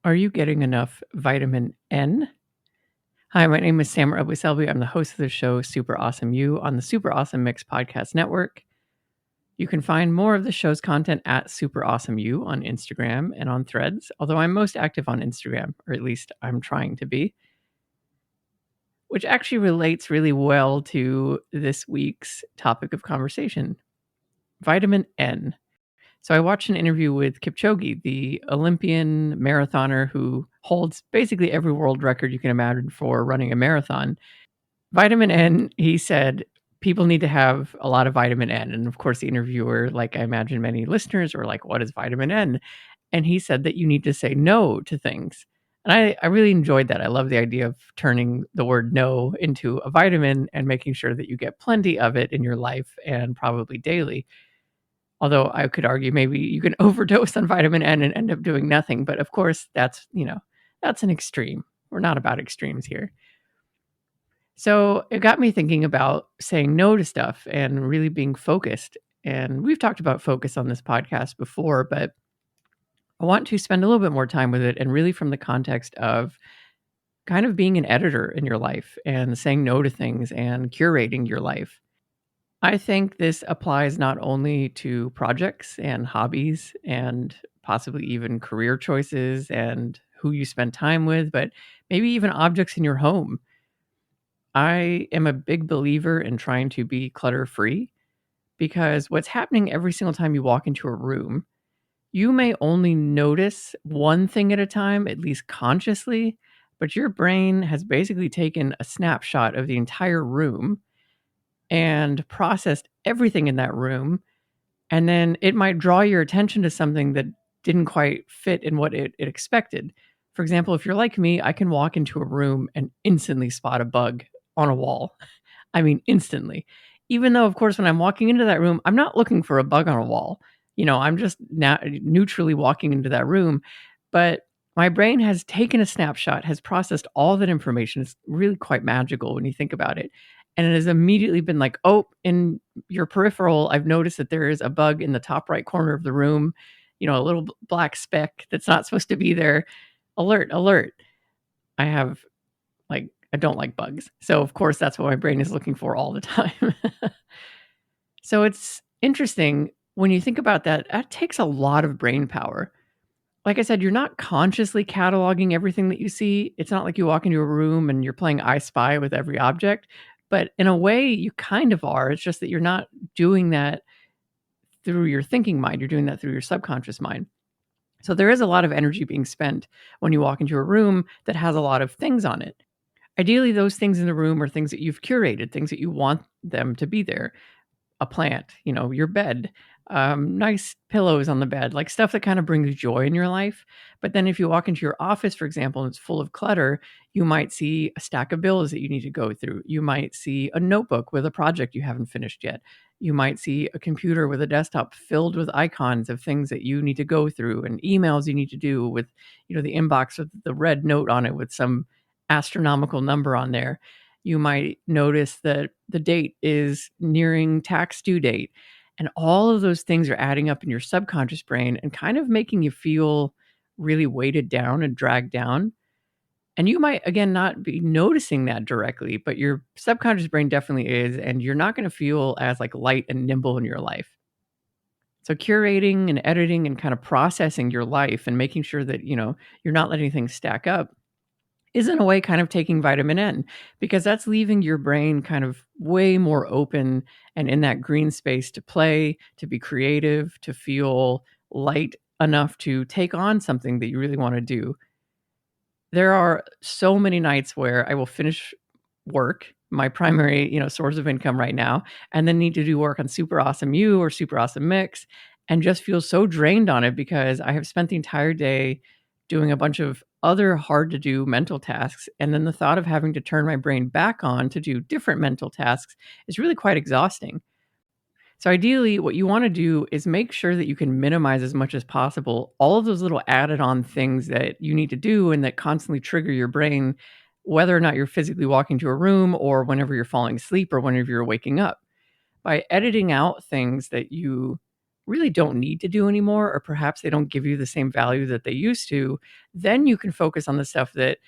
Are you getting enough vitamin N? Hi, my name is Sam Selby. I'm the host of the show Super Awesome You on the Super Awesome Mix Podcast Network. You can find more of the show's content at Super Awesome You on Instagram and on Threads, although I'm most active on Instagram, or at least I'm trying to be, which actually relates really well to this week's topic of conversation, vitamin N. So I watched an interview with Kipchoge, the Olympian marathoner who holds basically every world record you can imagine for running a marathon. Vitamin N, he said, people need to have a lot of vitamin N. And of course, the interviewer, like I imagine many listeners, were like, what is vitamin N? And he said that you need to say no to things. And I really enjoyed that. I love the idea of turning the word no into a vitamin and making sure that you get plenty of it in your life and probably daily. Although I could argue maybe you can overdose on vitamin N and end up doing nothing. But of course, that's an extreme. We're not about extremes here. So it got me thinking about saying no to stuff and really being focused. And we've talked about focus on this podcast before, but I want to spend a little bit more time with it and really from the context of kind of being an editor in your life and saying no to things and curating your life. I think this applies not only to projects and hobbies and possibly even career choices and who you spend time with, but maybe even objects in your home. I am a big believer in trying to be clutter free because what's happening every single time you walk into a room, you may only notice one thing at a time, at least consciously, but your brain has basically taken a snapshot of the entire room and processed everything in that room. And then it might draw your attention to something that didn't quite fit in what it expected. For example, if you're like me, I can walk into a room and instantly spot a bug on a wall. I mean, instantly. Even though, of course, when I'm walking into that room, I'm not looking for a bug on a wall. I'm just neutrally walking into that room. But my brain has taken a snapshot, has processed all that information. It's really quite magical when you think about it. And it has immediately been like, oh, in your peripheral, I've noticed that there is a bug in the top right corner of the room, a little black speck that's not supposed to be there. Alert, alert. I don't like bugs. So, of course, that's what my brain is looking for all the time. So, it's interesting when you think about that, that takes a lot of brain power. Like I said, you're not consciously cataloging everything that you see. It's not like you walk into a room and you're playing I Spy with every object. But in a way, you kind of are. It's just that you're not doing that through your thinking mind. You're doing that through your subconscious mind. So, there is a lot of energy being spent when you walk into a room that has a lot of things on it. Ideally, those things in the room are things that you've curated, things that you want them to be there. A plant, your bed, nice pillows on the bed, like stuff that kind of brings joy in your life. But then if you walk into your office, for example, and it's full of clutter, you might see a stack of bills that you need to go through. You might see a notebook with a project you haven't finished yet. You might see a computer with a desktop filled with icons of things that you need to go through and emails you need to do with, the inbox with the red note on it with some astronomical number on there. You might notice that the date is nearing tax due date. And all of those things are adding up in your subconscious brain and kind of making you feel really weighted down and dragged down. And you might, again, not be noticing that directly, but your subconscious brain definitely is. And you're not going to feel as like light and nimble in your life. So curating and editing and kind of processing your life and making sure that, you're not letting things stack up is in a way kind of taking vitamin N, because that's leaving your brain kind of way more open and in that green space to play, to be creative, to feel light enough to take on something that you really want to do. There are so many nights where I will finish work, my primary, source of income right now, and then need to do work on Super Awesome You or Super Awesome Mix and just feel so drained on it because I have spent the entire day doing a bunch of other hard to do mental tasks. And then the thought of having to turn my brain back on to do different mental tasks is really quite exhausting. So ideally, what you want to do is make sure that you can minimize as much as possible all of those little added on things that you need to do and that constantly trigger your brain, whether or not you're physically walking to a room or whenever you're falling asleep or whenever you're waking up. By editing out things that you really don't need to do anymore, or perhaps they don't give you the same value that they used to, then you can focus on the stuff that,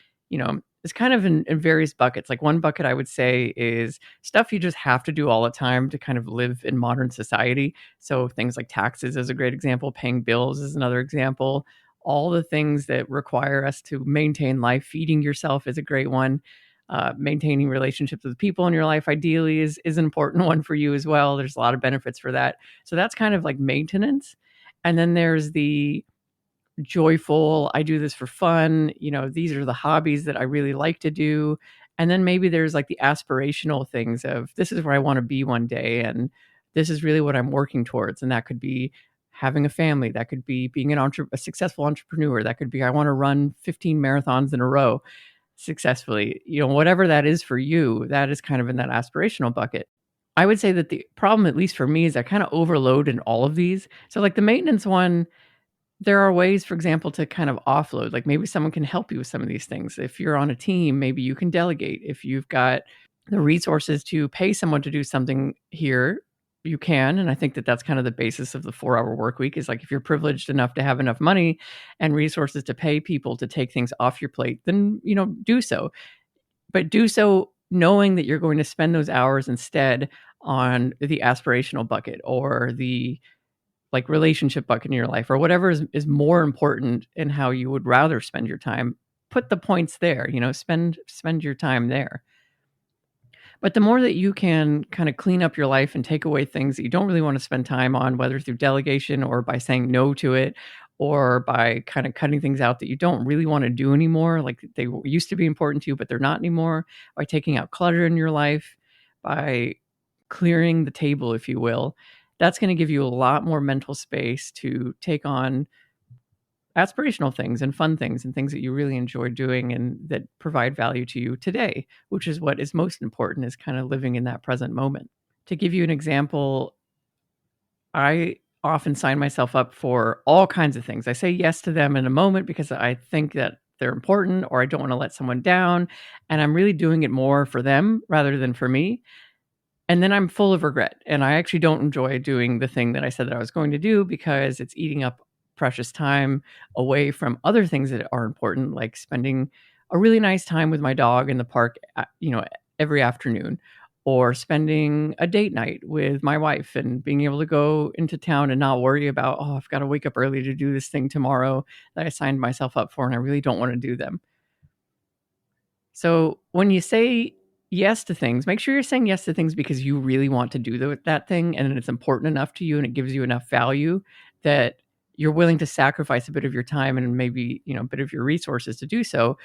is kind of in various buckets. Like one bucket I would say is stuff you just have to do all the time to kind of live in modern society. So things like taxes is a great example, paying bills is another example. All the things that require us to maintain life, feeding yourself is a great one. Maintaining relationships with people in your life ideally is an important one for you as well. There's a lot of benefits for that. So that's kind of like maintenance. And then there's the joyful, I do this for fun, these are the hobbies that I really like to do. And then maybe there's like the aspirational things of this is where I want to be one day, and this is really what I'm working towards. And that could be having a family, that could be being a successful entrepreneur, that could be I want to run 15 marathons in a row successfully. Whatever that is for you, that is kind of in that aspirational bucket. I would say that the problem, at least for me, is I kind of overload in all of these. So like the maintenance one, there are ways, for example, to kind of offload. Like maybe someone can help you with some of these things. If you're on a team, maybe you can delegate. If you've got the resources to pay someone to do something here, you can. And I think that that's kind of the basis of the 4-hour work week, is like if you're privileged enough to have enough money and resources to pay people to take things off your plate, then, do so. But do so knowing that you're going to spend those hours instead on the aspirational bucket or the like relationship bucket in your life, or whatever is more important in how you would rather spend your time. Put the points there, spend your time there. But the more that you can kind of clean up your life and take away things that you don't really want to spend time on, whether through delegation or by saying no to it, or by kind of cutting things out that you don't really want to do anymore, like they used to be important to you, but they're not anymore, by taking out clutter in your life, by clearing the table, if you will, that's going to give you a lot more mental space to take on aspirational things and fun things and things that you really enjoy doing and that provide value to you today, which is what is most important, is kind of living in that present moment. To give you an example, I often sign myself up for all kinds of things. I say yes to them in a moment because I think that they're important, or I don't want to let someone down, and I'm really doing it more for them rather than for me. And then I'm full of regret, and I actually don't enjoy doing the thing that I said that I was going to do, because it's eating up precious time away from other things that are important, like spending a really nice time with my dog in the park, every afternoon, or spending a date night with my wife and being able to go into town and not worry about, oh, I've got to wake up early to do this thing tomorrow that I signed myself up for and I really don't want to do them. So when you say yes to things, make sure you're saying yes to things because you really want to do that thing, and it's important enough to you and it gives you enough value that you're willing to sacrifice a bit of your time and maybe, a bit of your resources to do so.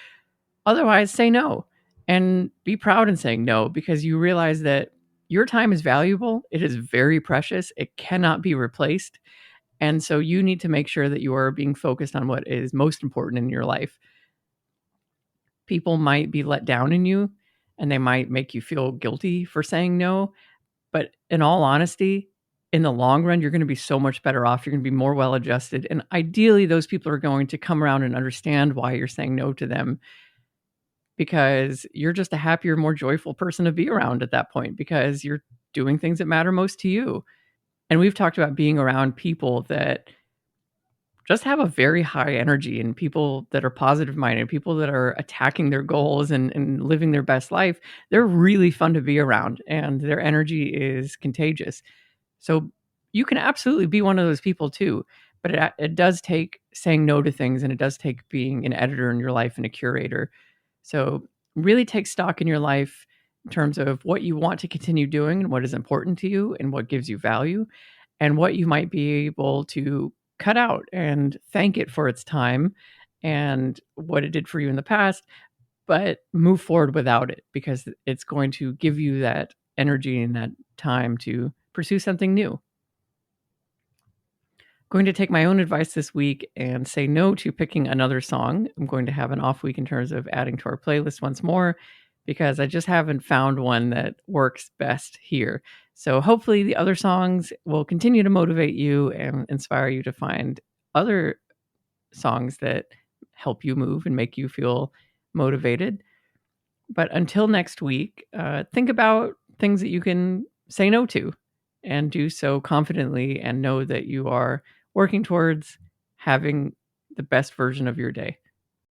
Otherwise, say no, and be proud in saying no, because you realize that your time is valuable. It is very precious. It cannot be replaced. And so you need to make sure that you are being focused on what is most important in your life. People might be let down in you and they might make you feel guilty for saying no. But in all honesty, in the long run, you're going to be so much better off. You're going to be more well adjusted. And ideally, those people are going to come around and understand why you're saying no to them, because you're just a happier, more joyful person to be around at that point, because you're doing things that matter most to you. And we've talked about being around people that just have a very high energy, and people that are positive minded, people that are attacking their goals and living their best life. They're really fun to be around, and their energy is contagious. So you can absolutely be one of those people too. But it does take saying no to things, and it does take being an editor in your life and a curator. So really take stock in your life in terms of what you want to continue doing and what is important to you and what gives you value, and what you might be able to cut out and thank it for its time and what it did for you in the past, but move forward without it, because it's going to give you that energy and that time to pursue something new. Going to take my own advice this week and say no to picking another song. I'm going to have an off week in terms of adding to our playlist once more, because I just haven't found one that works best here. So hopefully the other songs will continue to motivate you and inspire you to find other songs that help you move and make you feel motivated. But until next week, think about things that you can say no to. and do so confidently and know that you are working towards having the best version of your day.